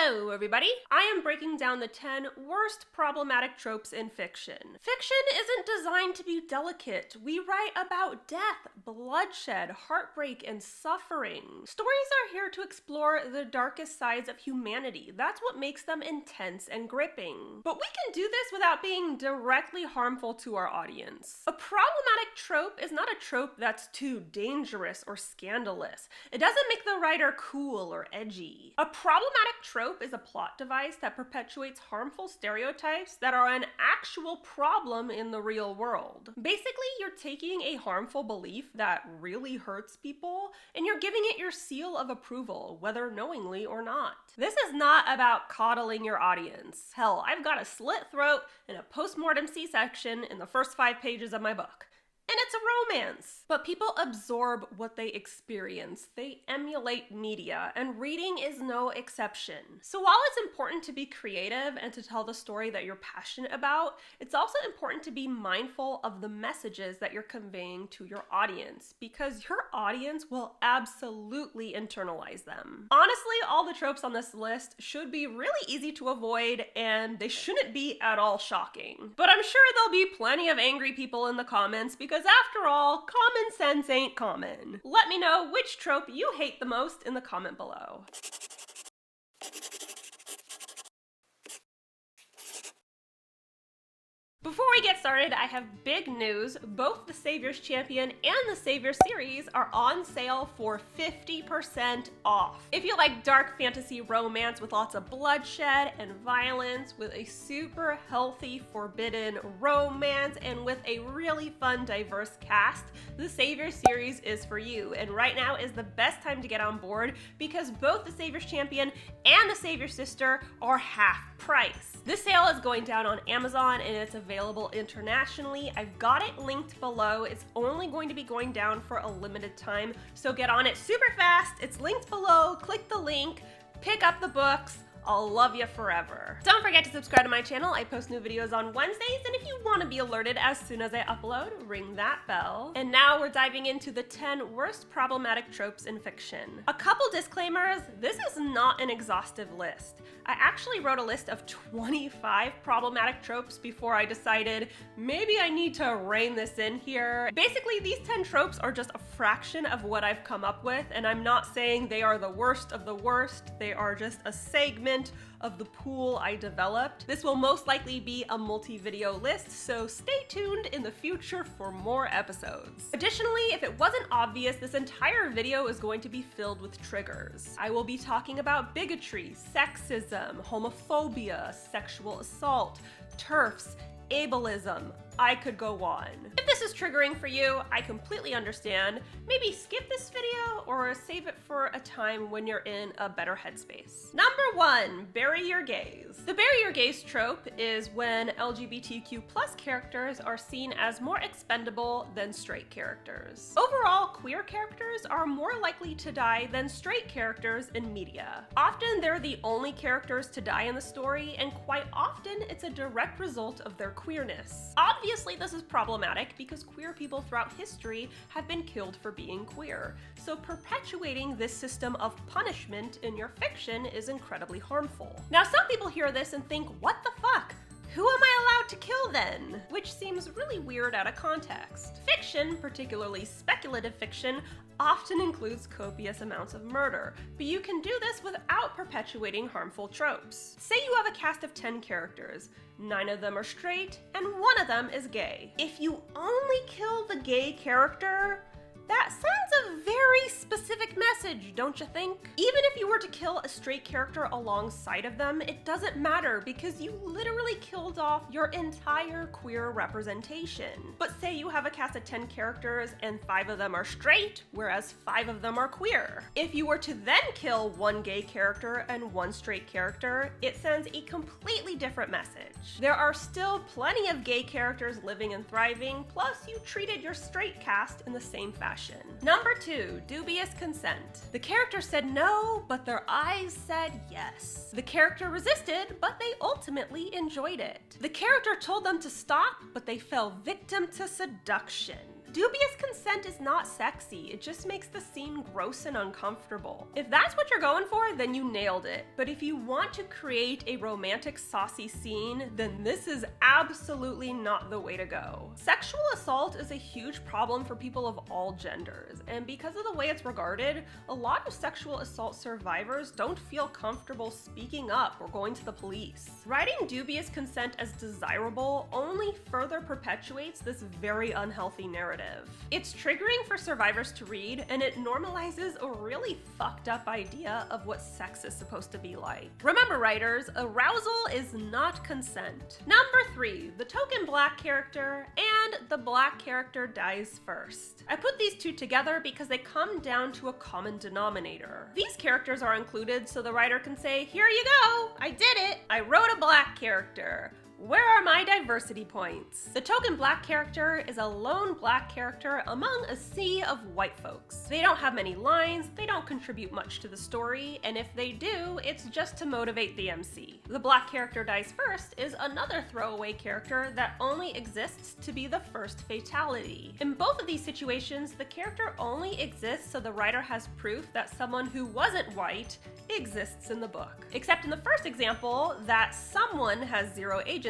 Hello, everybody. I am breaking down the 10 worst problematic tropes in fiction. Fiction isn't designed to be delicate. We write about death, bloodshed, heartbreak, and suffering. Stories are here to explore the darkest sides of humanity. That's what makes them intense and gripping. But we can do this without being directly harmful to our audience. A problematic trope is not a trope that's too dangerous or scandalous. It doesn't make the writer cool or edgy. A problematic trope is a plot device that perpetuates harmful stereotypes that are an actual problem in the real world. Basically, you're taking a harmful belief that really hurts people and you're giving it your seal of approval, whether knowingly or not. This is not about coddling your audience. Hell, I've got a slit throat and a postmortem C-section in the first 5 pages of my book. And it's a romance. But people absorb what they experience. They emulate media, and reading is no exception. So while it's important to be creative and to tell the story that you're passionate about, it's also important to be mindful of the messages that you're conveying to your audience, because your audience will absolutely internalize them. Honestly, all the tropes on this list should be really easy to avoid, and they shouldn't be at all shocking. But I'm sure there'll be plenty of angry people in the comments, because after all, common sense ain't common. Let me know which trope you hate the most in the comment below. Before we get started, I have big news. Both the Savior's Champion and the Savior series are on sale for 50% off. If you like dark fantasy romance with lots of bloodshed and violence, with a super healthy forbidden romance, and with a really fun diverse cast, the Savior series is for you. And right now is the best time to get on board because both the Savior's Champion and the Savior Sister are half price. This sale is going down on Amazon and it's available internationally. I've got it linked below. It's only going to be going down for a limited time, so get on it super fast. It's linked below. Click the link, pick up the books. I'll love you forever. Don't forget to subscribe to my channel. I post new videos on Wednesdays, and if you want to be alerted as soon as I upload, ring that bell. And now we're diving into the 10 worst problematic tropes in fiction. A couple disclaimers, this is not an exhaustive list. I actually wrote a list of 25 problematic tropes before I decided maybe I need to rein this in here. Basically, these 10 tropes are just a fraction of what I've come up with, and I'm not saying they are the worst of the worst. They are just a segment of the pool I developed. This will most likely be a multi-video list, so stay tuned in the future for more episodes. Additionally, if it wasn't obvious, this entire video is going to be filled with triggers. I will be talking about bigotry, sexism, homophobia, sexual assault, TERFs, ableism. I could go on. If this is triggering for you, I completely understand. Maybe skip this video or save it for a time when you're in a better headspace. Number 1, bury your gaze. The bury your gaze trope is when LGBTQ+ characters are seen as more expendable than straight characters. Overall, queer characters are more likely to die than straight characters in media. Often they're the only characters to die in the story, and quite often it's a direct result of their queerness. Obviously, this is problematic because queer people throughout history have been killed for being queer, so perpetuating this system of punishment in your fiction is incredibly harmful. Now, some people hear this and think, what the fuck? Who am I allowed to kill then? Which seems really weird out of context. Fiction, particularly speculative fiction, often includes copious amounts of murder, but you can do this without perpetuating harmful tropes. Say you have a cast of 10 characters, 9 of them are straight, and 1 of them is gay. If you only kill the gay character, that sends a very specific message, don't you think? Even if you were to kill a straight character alongside of them, it doesn't matter because you literally killed off your entire queer representation. But say you have a cast of 10 characters and 5 of them are straight, whereas 5 of them are queer. If you were to then kill 1 gay character and 1 straight character, it sends a completely different message. There are still plenty of gay characters living and thriving, plus you treated your straight cast in the same fashion. Number 2, dubious consent. The character said no, but their eyes said yes. The character resisted, but they ultimately enjoyed it. The character told them to stop, but they fell victim to seduction. Dubious Consent is not sexy, it just makes the scene gross and uncomfortable. If that's what you're going for, then you nailed it. But if you want to create a romantic saucy scene, then this is absolutely not the way to go. Sexual assault is a huge problem for people of all genders, and because of the way it's regarded, a lot of sexual assault survivors don't feel comfortable speaking up or going to the police. Writing dubious consent as desirable only further perpetuates this very unhealthy narrative. It's triggering for survivors to read, and it normalizes a really fucked up idea of what sex is supposed to be like. Remember, writers, arousal is not consent. Number 3, the token black character and the black character dies first. I put these two together because they come down to a common denominator. These characters are included so the writer can say, here you go, I did it, I wrote a black character. Where are my diversity points? The token black character is a lone black character among a sea of white folks. They don't have many lines, they don't contribute much to the story, and if they do, it's just to motivate the MC. The black character dies first is another throwaway character that only exists to be the first fatality. In both of these situations, the character only exists so the writer has proof that someone who wasn't white exists in the book. Except in the first example, that someone has zero agency,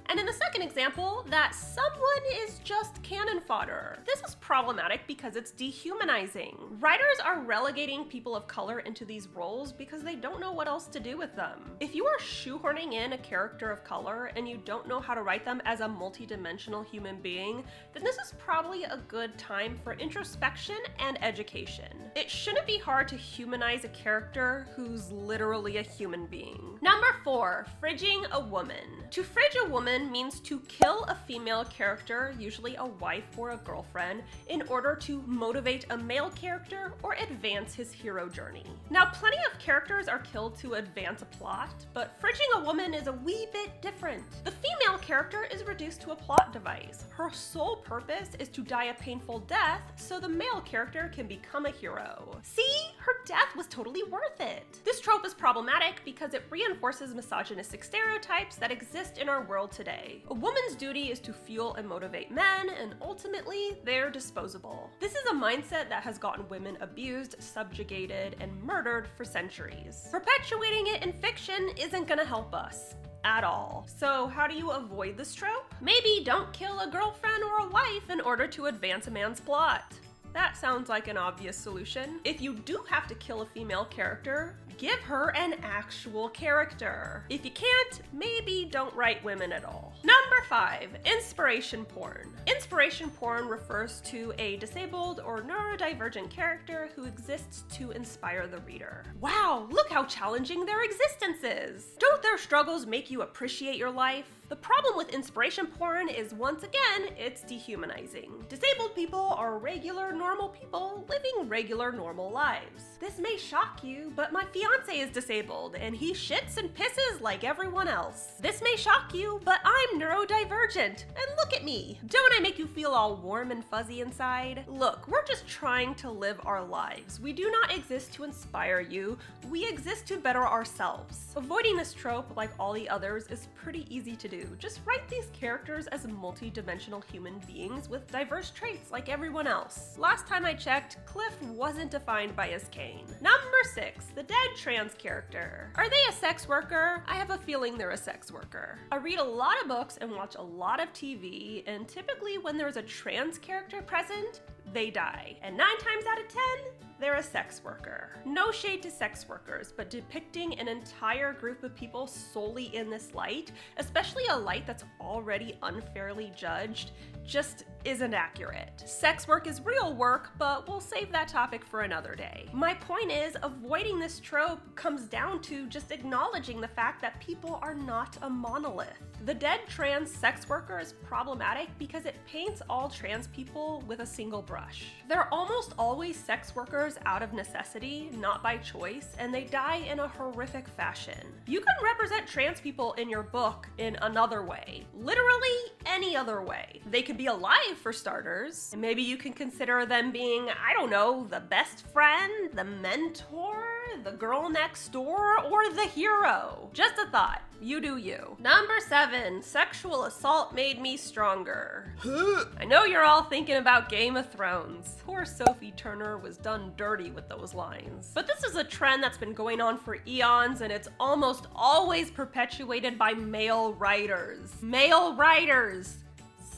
and in the second example, that someone is just cannon fodder. This is problematic because it's dehumanizing. Writers are relegating people of color into these roles because they don't know what else to do with them. If you are shoehorning in a character of color and you don't know how to write them as a multidimensional human being, then this is probably a good time for introspection and education. It shouldn't be hard to humanize a character who's literally a human being. Number 4, fridging a woman. To fridge a woman means to kill a female character, usually a wife or a girlfriend, in order to motivate a male character or advance his hero journey. Now, plenty of characters are killed to advance a plot, but fridging a woman is a wee bit different. The female character is reduced to a plot device. Her sole purpose is to die a painful death so the male character can become a hero. See? Her death was totally worth it. This trope is problematic because it reinforces misogynistic stereotypes that exist in our world today. A woman's duty is to fuel and motivate men, and ultimately, they're disposable. This is a mindset that has gotten women abused, subjugated, and murdered for centuries. Perpetuating it in fiction isn't gonna help us at all. So how do you avoid this trope? Maybe don't kill a girlfriend or a wife in order to advance a man's plot. That sounds like an obvious solution. If you do have to kill a female character, give her an actual character. If you can't, maybe don't write women at all. Number 5, inspiration porn. Inspiration porn refers to a disabled or neurodivergent character who exists to inspire the reader. Wow, look how challenging their existence is. Don't their struggles make you appreciate your life? The problem with inspiration porn is, once again, it's dehumanizing. Disabled people are regular, normal people living regular, normal lives. This may shock you, but my fiance is disabled and he shits and pisses like everyone else. This may shock you, but I'm neurodivergent, and look at me. Don't I make you feel all warm and fuzzy inside? Look, we're just trying to live our lives. We do not exist to inspire you, we exist to better ourselves. Avoiding this trope, like all the others, is pretty easy to do. Just write these characters as multi-dimensional human beings with diverse traits like everyone else. Last time I checked, Cliff wasn't defined by his cane. Number 6, the dead trans character. Are they a sex worker? I have a feeling they're a sex worker. I read a lot of books and watch a lot of TV, and typically when there's a trans character present, they die. And 9 times out of 10, they're a sex worker. No shade to sex workers, but depicting an entire group of people solely in this light, especially a light that's already unfairly judged, just isn't accurate. Sex work is real work, but we'll save that topic for another day. My point is, avoiding this trope comes down to just acknowledging the fact that people are not a monolith. The dead trans sex worker is problematic because it paints all trans people with a single brush. They're almost always sex workers out of necessity, not by choice, and they die in a horrific fashion. You can represent trans people in your book in another way. Literally any other way. They could be alive for starters, and maybe you can consider them being, I don't know, the best friend, the mentor, the girl next door, or the hero? Just a thought. You do you. Number 7, sexual assault made me stronger. I know you're all thinking about Game of Thrones. Poor Sophie Turner was done dirty with those lines. But this is a trend that's been going on for eons, and it's almost always perpetuated by male writers. Male writers!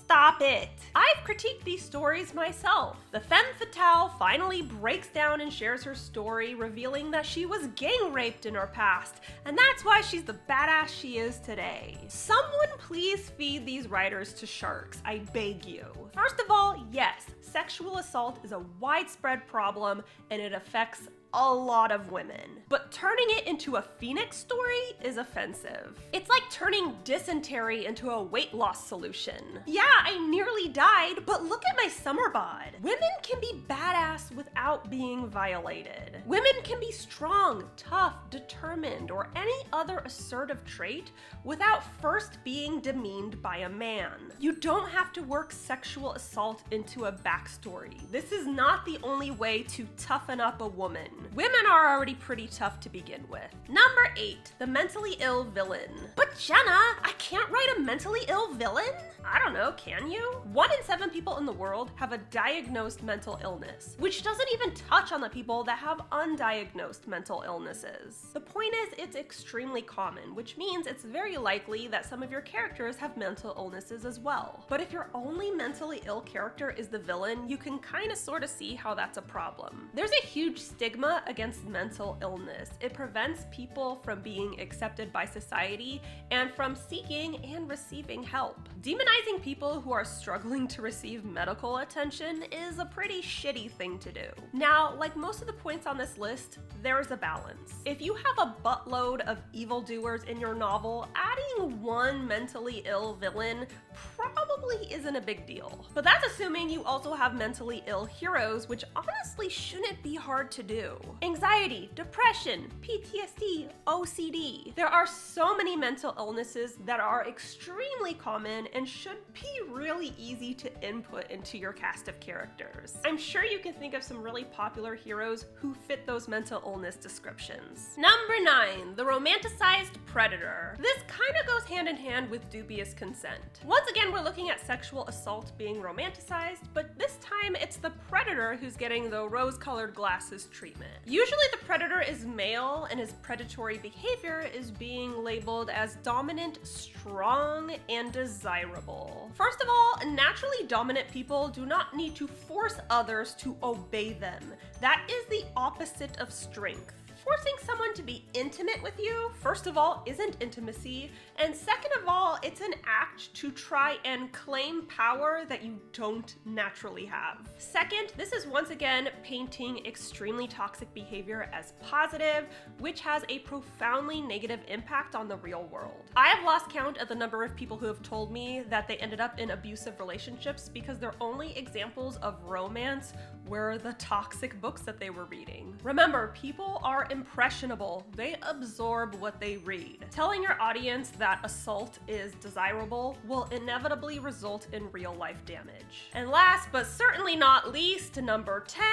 Stop it. I've critiqued these stories myself. The femme fatale finally breaks down and shares her story, revealing that she was gang raped in her past, and that's why she's the badass she is today. Someone please feed these writers to sharks, I beg you. First of all, yes, sexual assault is a widespread problem and it affects a lot of women. But turning it into a phoenix story is offensive. It's like turning dysentery into a weight loss solution. Yeah, I nearly died, but look at my summer bod. Women can be badass without being violated. Women can be strong, tough, determined, or any other assertive trait without first being demeaned by a man. You don't have to work sexual assault into a backstory. This is not the only way to toughen up a woman. Women are already pretty tough to begin with. Number 8, the mentally ill villain. But Jenna, I can't write a mentally ill villain? I don't know, can you? 1 in 7 people in the world have a diagnosed mental illness, which doesn't even touch on the people that have undiagnosed mental illnesses. The point is, it's extremely common, which means it's very likely that some of your characters have mental illnesses as well. But if your only mentally ill character is the villain, you can kind of sort of see how that's a problem. There's a huge stigma against mental illness. It prevents people from being accepted by society and from seeking and receiving help. Demonizing people who are struggling to receive medical attention is a pretty shitty thing to do. Now, like most of the points on this list, there's a balance. If you have a buttload of evildoers in your novel, adding one mentally ill villain probably isn't a big deal. But that's assuming you also have mentally ill heroes, which honestly shouldn't be hard to do. Anxiety, depression, PTSD, OCD. There are so many mental illnesses that are extremely common and should be really easy to input into your cast of characters. I'm sure you can think of some really popular heroes who fit those mental illness descriptions. Number 9, the romanticized predator. This kind of goes hand in hand with dubious consent. Once again, we're looking at sexual assault being romanticized, but this time it's the predator who's getting the rose-colored glasses treatment. Usually the predator is male and his predatory behavior is being labeled as dominant, strong, and desirable. First of all, naturally dominant people do not need to force others to obey them. That is the opposite of strength. Forcing someone to be intimate with you, first of all, isn't intimacy, and second of all, it's an act to try and claim power that you don't naturally have. Second, this is once again painting extremely toxic behavior as positive, which has a profoundly negative impact on the real world. I have lost count of the number of people who have told me that they ended up in abusive relationships because their only examples of romance were the toxic books that they were reading. Remember, people are impressionable. They absorb what they read. Telling your audience that assault is desirable will inevitably result in real life damage. And last but certainly not least, number 10,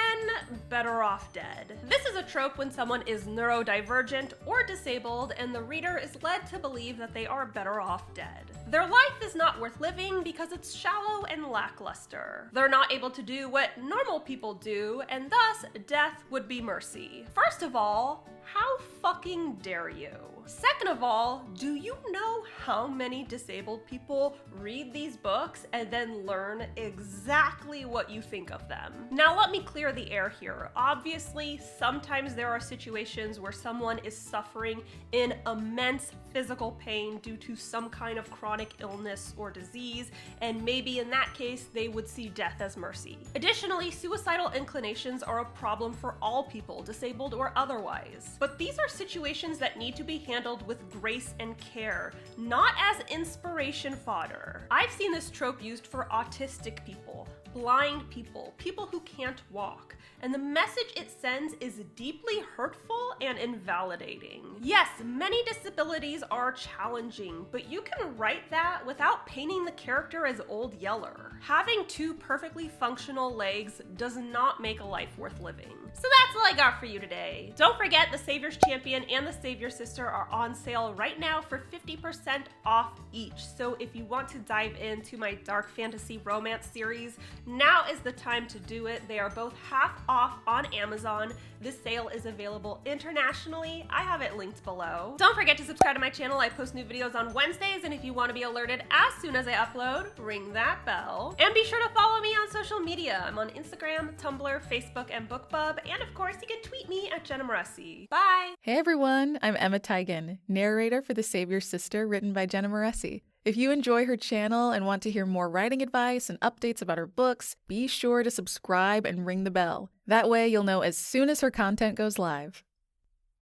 better off dead. This is a trope when someone is neurodivergent or disabled and the reader is led to believe that they are better off dead. Their life is not worth living because it's shallow and lackluster. They're not able to do what normal people do, and thus death would be mercy. First of all, how fucking dare you? Second of all, do you know how many disabled people read these books and then learn exactly what you think of them? Now let me clear the air here. Obviously, sometimes there are situations where someone is suffering in immense physical pain due to some kind of chronic illness or disease, and maybe in that case, they would see death as mercy. Additionally, suicidal inclinations are a problem for all people, disabled or otherwise. But these are situations that need to be handled with grace and care, not as inspiration fodder. I've seen this trope used for autistic people, blind people, people who can't walk, and the message it sends is deeply hurtful and invalidating. Yes, many disabilities are challenging, but you can write that without painting the character as Old Yeller. Having 2 perfectly functional legs does not make a life worth living. So that's all I got for you today. Don't forget the Savior's Champion and the Savior Sister are on sale right now for 50% off each. So if you want to dive into my dark fantasy romance series, now is the time to do it. They are both half off on Amazon. This sale is available internationally. I have it linked below. Don't forget to subscribe to my channel. I post new videos on Wednesdays, and if you want to be alerted as soon as I upload, ring that bell. And be sure to follow me on social media. I'm on Instagram, Tumblr, Facebook, and BookBub. And of course, you can tweet me at Jenna Moreci. Bye! Hey everyone, I'm Emma Tigan, narrator for The Savior's Sister, written by Jenna Moreci. If you enjoy her channel and want to hear more writing advice and updates about her books, be sure to subscribe and ring the bell. That way you'll know as soon as her content goes live.